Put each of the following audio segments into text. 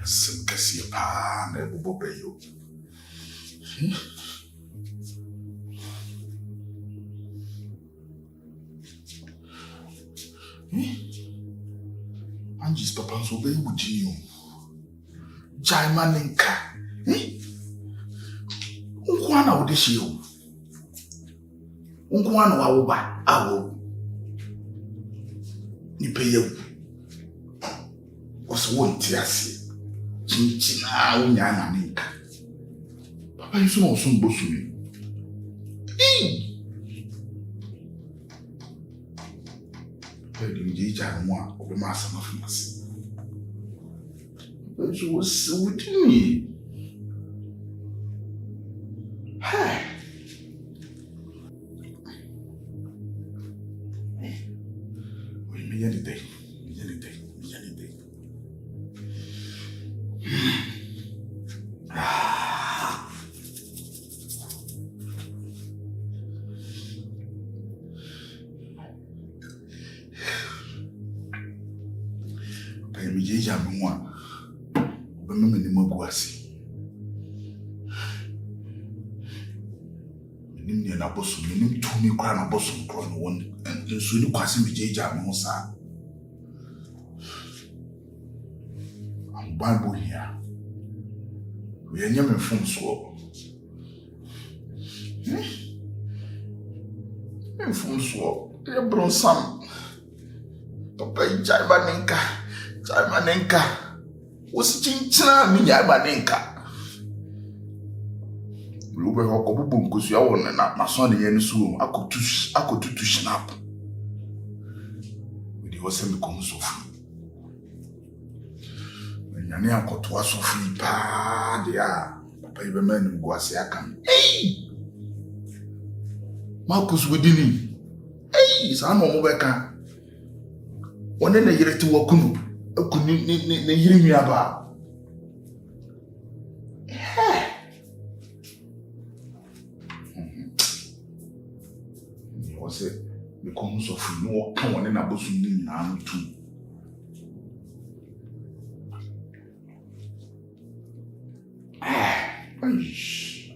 Yes, kasi pa na bubobeyo. Anji's papa so be wuji you. Jaima nenka. Unkwana udeshi you. Unkwana wa uba awo. Nipe yewu. Oso wonti ase. Chinchina unyana nenka. Papa yusu na oso mbosu mi. You just want to be my son of mercy. But you was with me. Hey. Wait, me any day. Bosom to me cry na bosom crown one and so ni kwase me jeja me sa am Bible here we anya me fom so me fom so e bro sam papa jaiba nenka wosi chinchina mi jaiba nenka Lube hoko bubu nkusu ya wone na sonde yenu suo akotutu snap wedi wose me kom sofu nyane akoto asofu pa dia papa ibe manu gwase aka Marcus wedini sa no mo beka wone na yireti wakunu akuni ne yiri nua ba Because of no come on about something now too.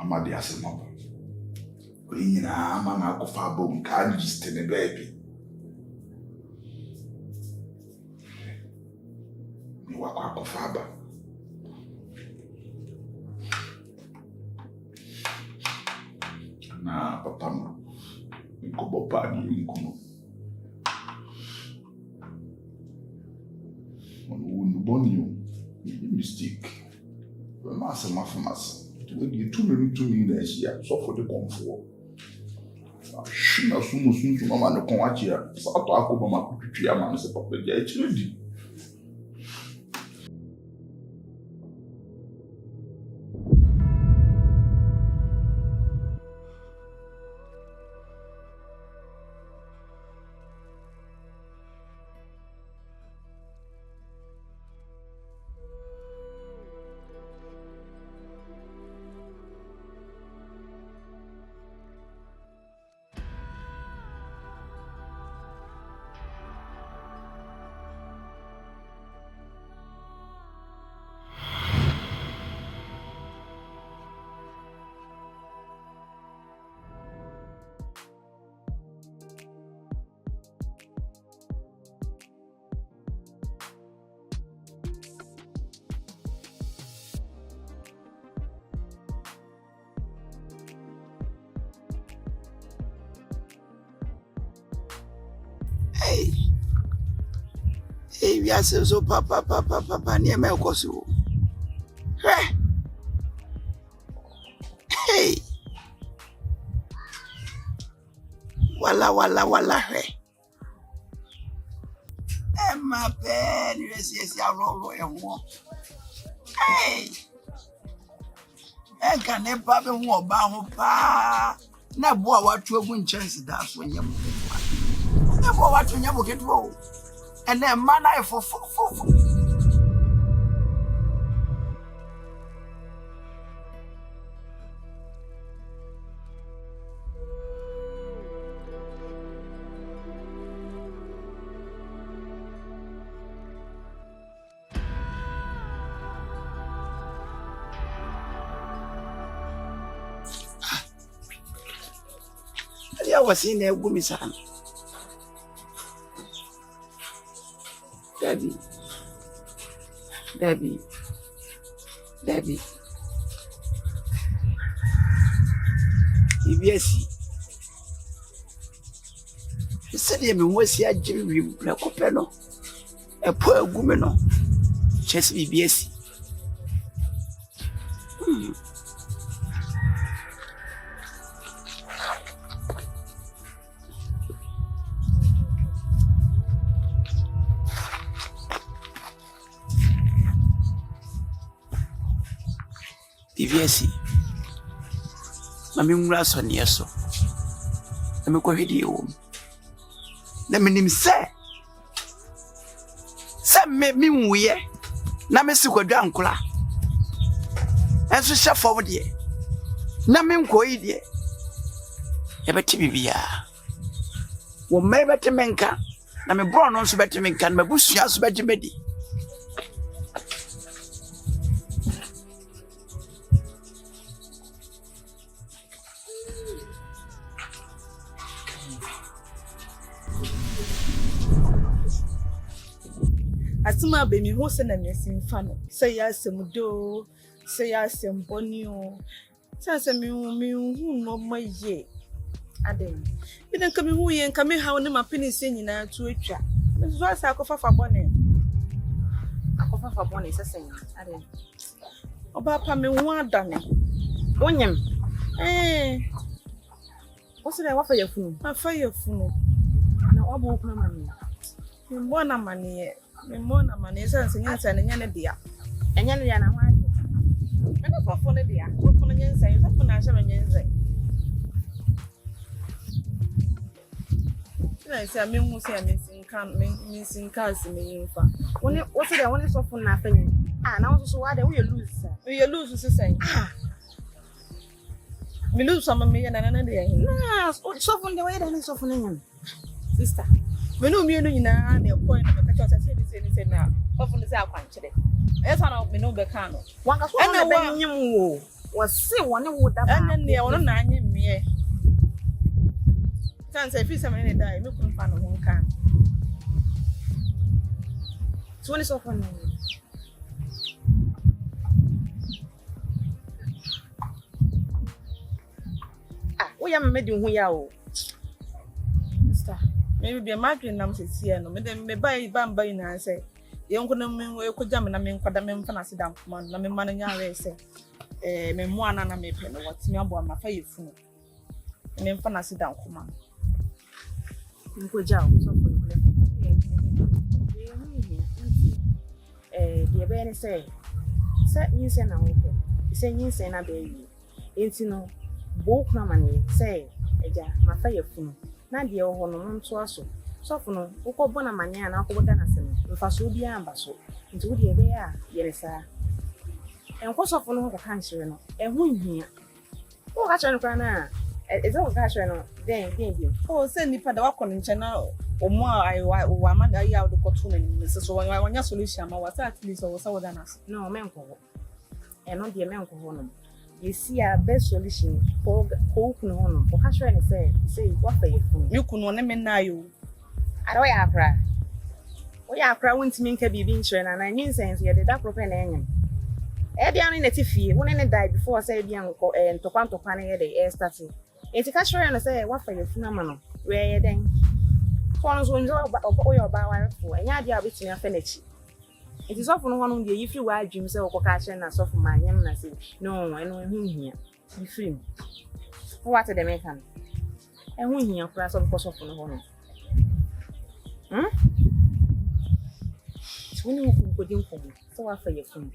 I'm a dear mother. When Mamma go far bone can't just tell a baby. You walk up father. Nah, papa. Kobo pani nkuno onu bonio mistake we must we you too many na here so for the comfort shina sumu mama no kon achia sa to akoba makutwi ama no se papa dia echiredi We are so papa near my coso. Hey, wala, hey. Emma pen, yes, ya roll and walk. Hey, I can never walk bound pa. Na boy, what you win chance that's when you never what you never get roll. And then man I for I was in a woman's hand. Debbie. Yes. He said, "You was here, Jimmy, like a penno. A poor woman, just BBS." BBS. Mammy Rass on yes, so. Let me go video. Let me say. Some made me wear. Namesico Dankula. As we shall forward ye. Namin go ye. Ever Tibia. Well, maybe to menka. Name born on better menkan, my bush has better medi. Asima be mi ho se na mesin fa no say ya asem do say ya asem boni o say mi hu no maye aden bi den ka mi hu ye nka mi ha ne mapini se nyina tu atwa me so asa akofafa boni sesen aden oba pa me hu adane wonyem wo se na wa fa yafunu na obo kuna mani mi mbona mani Mona manesa nyensa ne nyane dia. Enya ne dia na hwan. Me no fofo ne dia. Fofo ne nyensa, fofo na hye nyensa. Na se me hu se mesinka se me yimfa. Woni wo se dia woni sofo na afanyi. Na wo so wa de wo ye lose. We lose se sen. Me lose some me na na dia hin. Na sofo de wo ye da ne sofo ne nyam. Sister. Me no mi enu nyina na e point na me ka say say na ofo no say akwankyere esa na me no be kan no wanka so na be nyem wo se woni wo da ba ene ne wono na anye me san say fi some ne dai me kun fa no won kan so woni so for no wo ya me di hu ya o sister maybe be marking nam se see no me buy bamba ina say yenko na me ko jam na me nkwada me mfa na sedam kuma na me man nya we say me mo ana na me pe no watimi abo ma fa yefu me mfa na sedam kuma nko jaw so ko le die be ne say yin say na wo pe say yin say na be yi enti no bo kuna mane say eja ma fa yefu na die ho no nto aso sofo no ukobọ na manya na akobọda na sene mfaso bi amba so nti wo die be ya yeresa enko sofo no ko kan hire no ehu nhia wo ka chọ nkra na ezo ka hire no den o se nipa da wakọ nche na omo aiwa wa amada ya do kotu na ni so wanya solution ma wasa at least wo sa woda na no menko ho eno die menko ho no you see a best solution for kunu hono o ka hire ne say what for you mi kunu ne me na yo aro ya akra o ya akra wonti mi nka bibi nchire na nyin sense ye de da proper na enyam e dia no neti fie won ne die before say bia nko ntokwa na ye de e start e ti ka hire ne say what for you funa ma no we ye den so no so njo o yo ba wa fo enya dia obetimi afa na chi it is often one of the if you are dream say okokashe na so for manyam na say no eno ehu hia you free what the make am ehu hia kura so because of no hono when you go din for so after your phone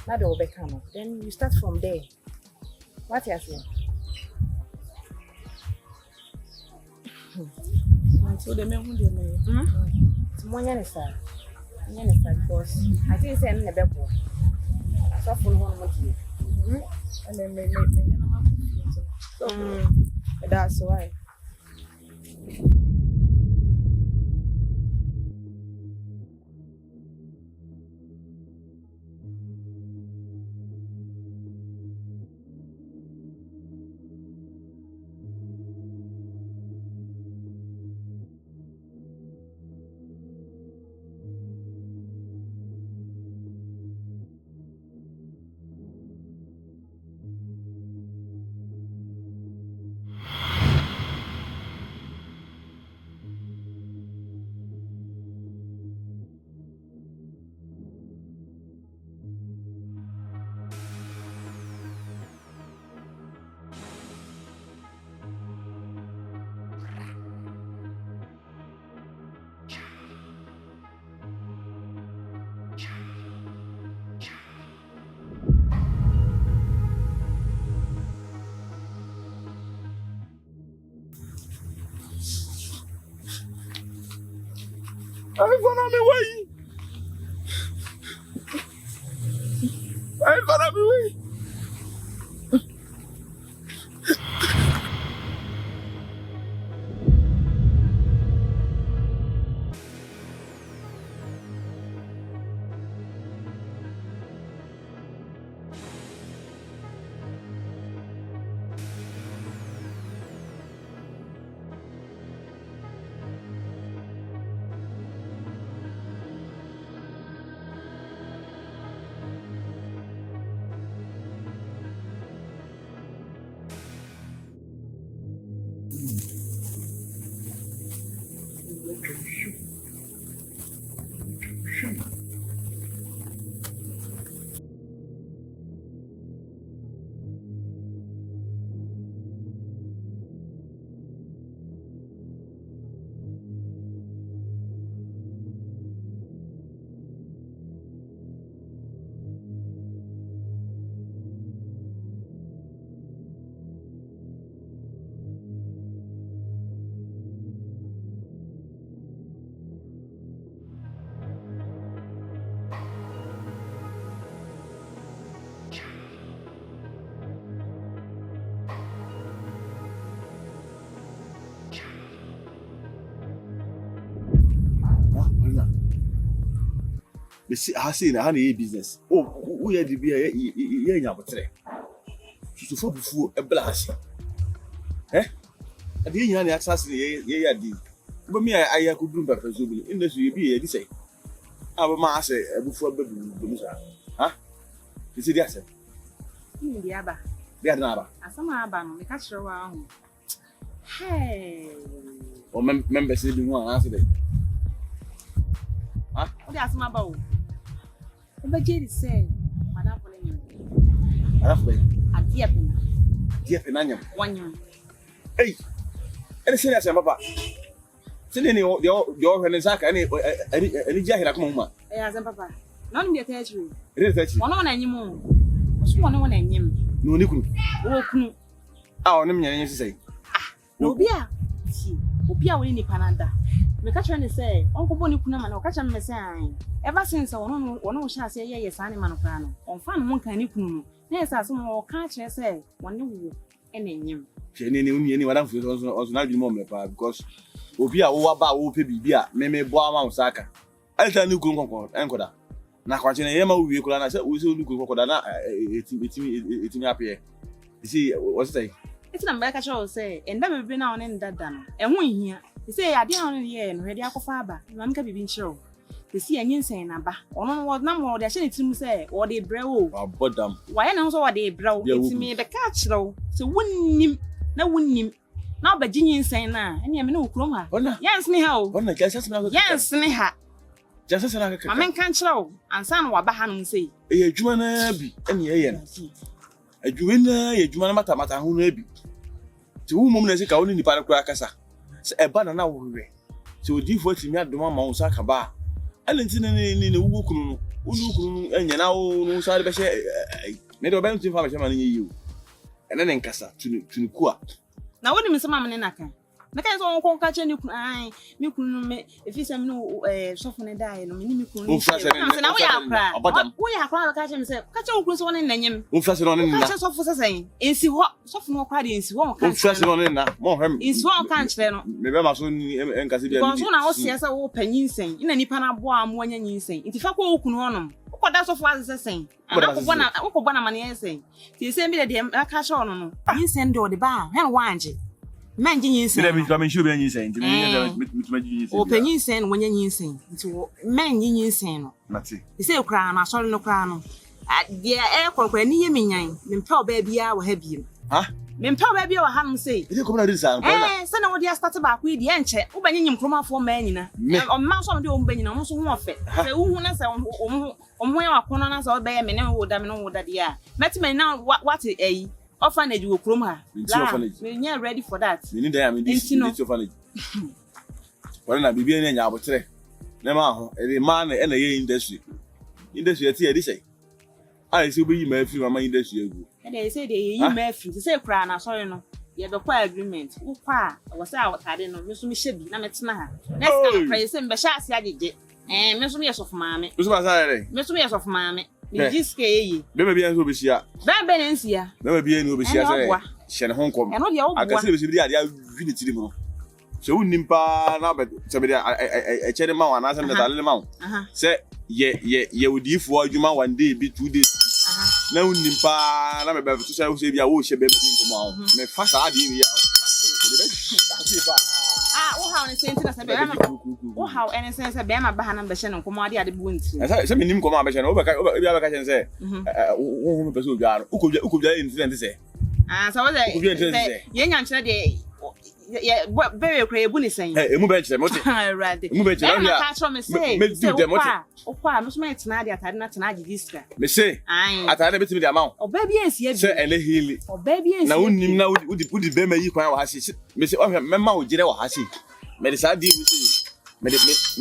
na do be come then you start from there what you say so the me hu de me mo nya ne sa because I think say na bebo so for no one month and then me na ma so that's why I follow me way. I follow me way. I say na a business. Oh, we had to be a yabotre. To for before a blast. Eh? I didn't have access ye did. But me, I could bring back presumably. Industry be a say. Our master before baby. Huh? Is it yes? The Abba. They are never. As some Abba, the catch around. Hey. Or members living one answer. Huh? What that's my bow. But Jerry said, Madame, a dear penny. 1 year. Hey, and say that's a papa. Send any your Renaissance any jacket come home. As a papa, not in the territory. It is 1 anymore. One and him. No, Niku. Oh, our name is say. No beer. Opia winning Panada. Me catch and say, Uncle Bonnie Punaman or catch me saying, ever since I one shall say, yes, animal plano, on fan one can you. Yes, as some more catch and say, one new and him. Anyone else was not the moment because Opia Waba will pay Bia, Meme Boa Saka. I tell you, Uncle. Now, watching a Yama, we could answer, we should look at it's happy. You see, what's say? It's an American say, and never been on in that done. And when here, you say, I didn't hear and ready for Faber, one can be show. You see, and you say, Naba, or no what number they shouldn't to say, or they brow. But why not so what they brow? It's me the catch though. So wouldn't him, no wouldn't him. Now, Virginia saying now, and you know, Chroma. Yes, me how? Yes, me ha. Just as I can't show, and son what Bahan say. A Jumana be any a Juina, a Jumana Matamata who may be. To whom woman is a cow in the Paracracasa. A banana will be. So deep what you had the one Mount Sakaba. I didn't see any Wukun, and you know, side of a made a bounty for you. And then Casa to the Kua. Now, what do you say, Mamma Naka? The guys all catch you. I, you couldn't if you say no, soften die, no, you couldn't. Now we are crying. But we are crying, catch himself. Catch all close one in the name. Confessing on in the soft for saying, is he what? Soften more crying, is one confessing on in that. More him is one country. Maybe I'm soon and Cassidy. Because when I was here, so open you saying, in any panabua, when you say, if I go open on what that's of what is saying. One money saying, you send me the cash on. You send or the bar, and one. Man, you say, I'm sure you're saying, open you saying when you're saying, to men you saying, you say, crown, I saw no crown. At the airport, when you mean, then tell baby, I will have you. Huh? Then tell baby, I haven't say, you come to this. Eh, send what you started back with the answer, opening him from for men, on mouse on the old Benny, almost one of it. Who knows on where our corners or bear men would have known that, yeah. Met me now, what a orphanage will chrome her. We're ready for that. You need them in this orphanage. When I be in our tray. Never, a man and a industry. Industry, I say. I see we may feel my industry. And they say they may feel to say, Crown, I saw you know. ye be kwa agreement ukwa wo say awotade no me so me hye bi na metena ha next time pray say me hye ase agege me so me yesof maame me so ba say re me so me yesof maame me jiske eyi be ma bia so be hia be na nsia be ma bia no be hia say hye ne ho nkom eno de wo boa akase be se bi ade avi ne tiri mu so unnim pa na be se be e chere ma wa na se me dale ma se ye wodifo adwuma one day be 2 days na unnim pa na me be to say wo se bia wo hye be ma di nkomo awo me fa sa ade wi ya wo how ne senti na se be ma wo how ene sense be ma ba ha na be hye ne nkomo ade bu nti se me nim nkomo be hye no wo bia ka chen se wo me pese obia no ukobia incident se so wo say ye nya nkyere de yeah, very crazy bunny saying. Emu be chere mote. Already. Emu be chere na. Me do dem mote. Okwa, me so me tena de atade na tena gidiska. Me say. Atade betimi de amount. Oba bi ensi abi. Say ele healing. Oba bi ensi. Na unnim na udi be ma yi kwan wa hase. Me say me ma wo gire wa hase. Me de sa di we say. Me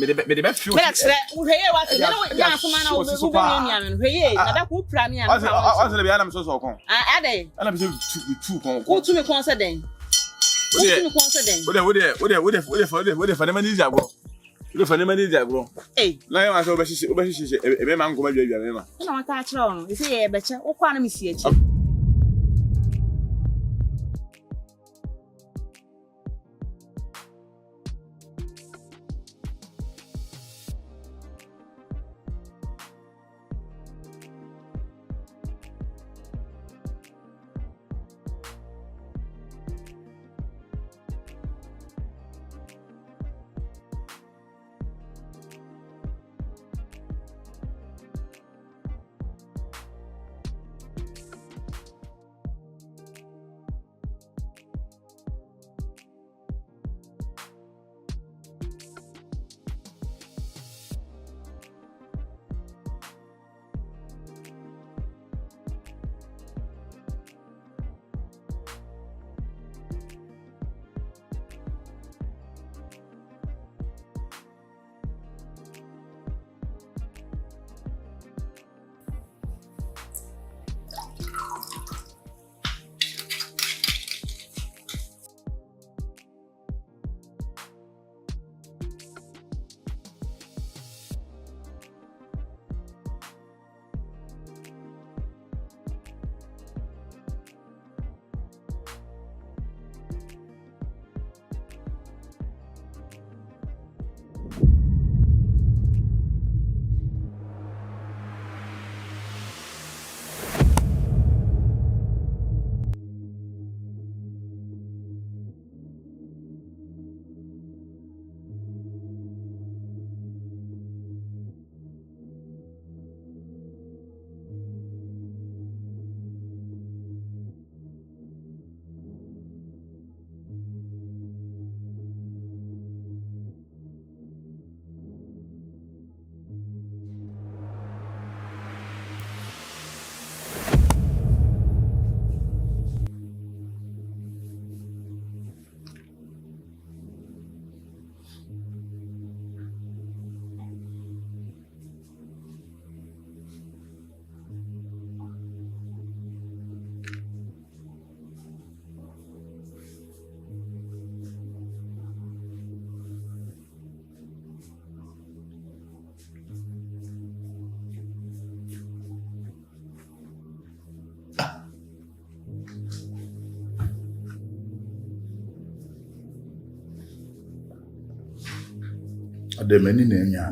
de be feel. Me chere, hweye wa se. Na ya so ma na wo be nua me. Hweye, na da ku pra me ya. Wa se le bi ana me so so kon. Ade. Ana me so tu kon. Ku tu me kon se den. What for the money is agro? What for the money is agro? Eh, now I saw Bessie, a man come. I don't catch on. You say, better, or quite a mistake. Ade mani na enya